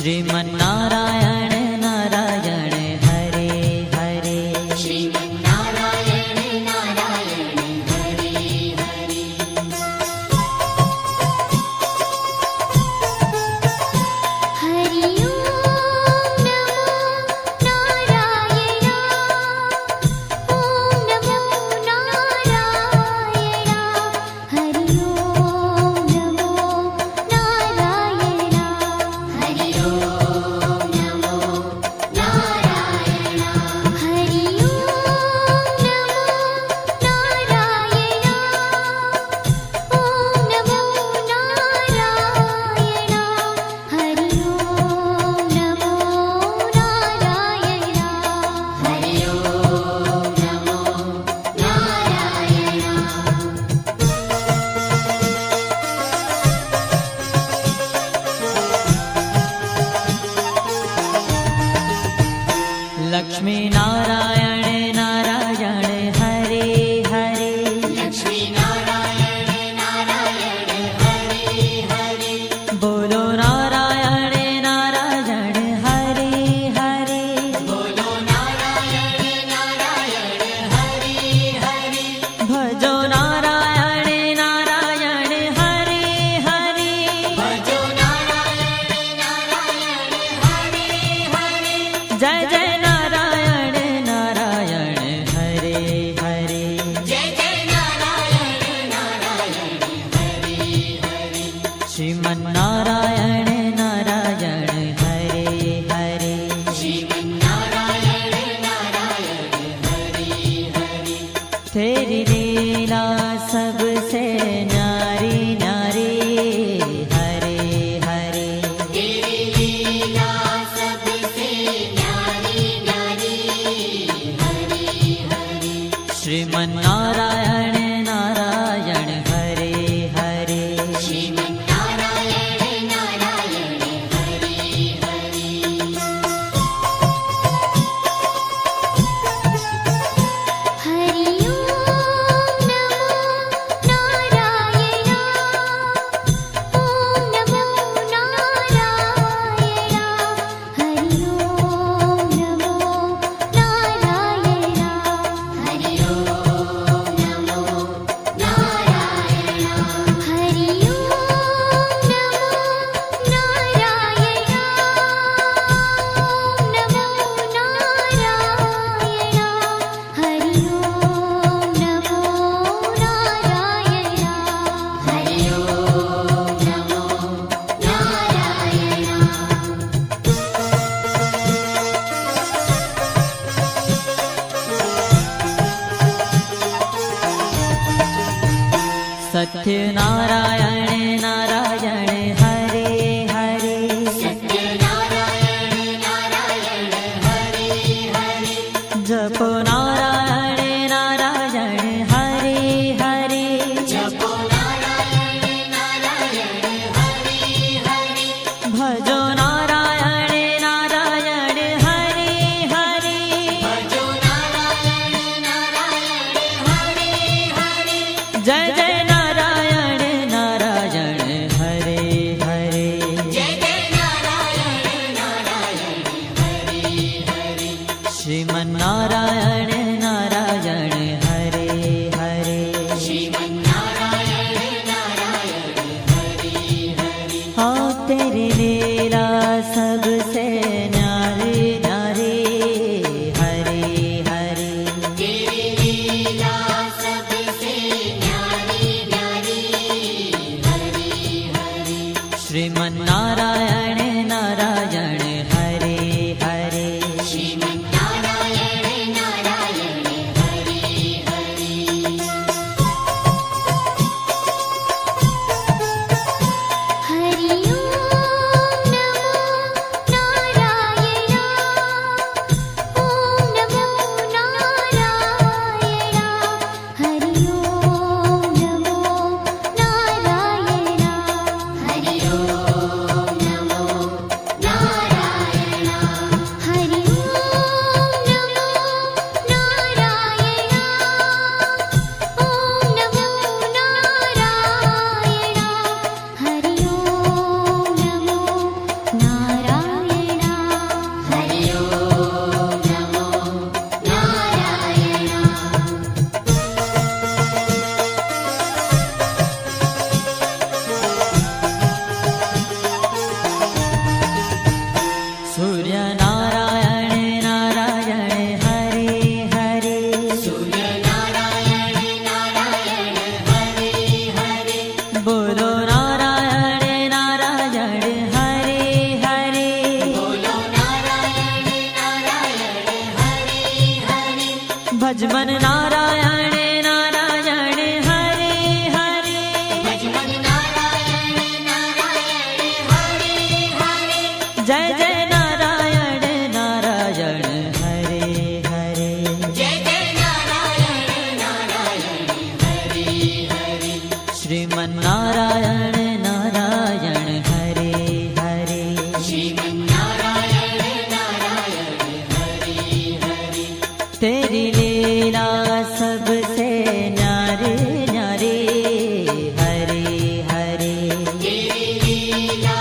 श्रीमन्नारायण नारायण हरे हरे। श्रीमन्नारायण नारायण हरे हरे। हरि ओम नमो नारायण। ओम नमो नारायण। हरि ओम नमो नारायण। हरि ओम नमो नारायण। हरि ओम नमो नारायण। ओम नमो नारायण। हरि ओम नमो नारायण। हरि ओम नमो नारायण। लक्ष्मी नारायण नारायण हरे हरे। लक्ष्मी नारायण नारायण हरे हरे। बोलो नारायण नारायण हरे हरे। बोलो नारायण नारायण हरे हरे। भजो नारायण नारायण हरे हरे। भजो नारायण नारायण हरे हरे। जय जय नारायण नारायण हरे हरे। जय जय नारायण नारायण हरे हरे। श्रीमन्नारायण नारायण हरे हरे। श्रीमन्नारायण नारायण हरे हरे। तेरी लीला सबसे न्यारी न्यारी हरे हरे। तेरी लीला सबसे न्यारी न्यारी हरे हरे। श्रीमन्नारायण नारायण हरे हरे। श्रीमन्नारायण नारायण हरे हरे। हरि ओम नमो नारायण। ओम नमो नारायण। हरि ओम नमो नारायण। हरि ओम नमो नारायण। हरि ओम नमो नारायण। ओम नमो नारायण। हरि ओम नमो नारायण। हरि ओम नमो नारायण। सत्यनारायण नारायण हरे हरे। सत्यनारायण नारायण हरे हरे। जपो नारायण नारायण हरे हरे। जपो नारायण नारायण हरे हरे। भजो नारायण नारायण हरे हरे। भजो नारायण नारायण हरे हरे। जय जय नारायण नारायण हरे हरे। जय जय नारायण नारायण हरे हरे। श्रीमन्नारायण नारायण हरे हरे। श्रीमन्नारायण नारायण हरे हरे। हाँ तेरी लीला सबसे न्यारी न्यारी हरे हरे। तेरी लीला सबसे न्यारी न्यारी हरे हरे। श्रीमन्नारायण नारायण हरे हरे। श्रीमन्नारायण नारायण हरे हरे। हरि ओम नमो नारायण। ओम नमो नारायण। हरि ओम नमो नारायण। हरि ओम नमो भजमन नारायण नारायण हरे हरे भजमन नारायण नारायण हरे हरे जय जय नारायण नारायण हरे हरे जय जय नारायण नारायण हरे हरे श्रीमन नारायण नारायण हरे हरे श्रीमन्नारायण नारायण हरे हरे तेरी लीला सबसे न्यारी न्यारी हरे हरे तेरी लीला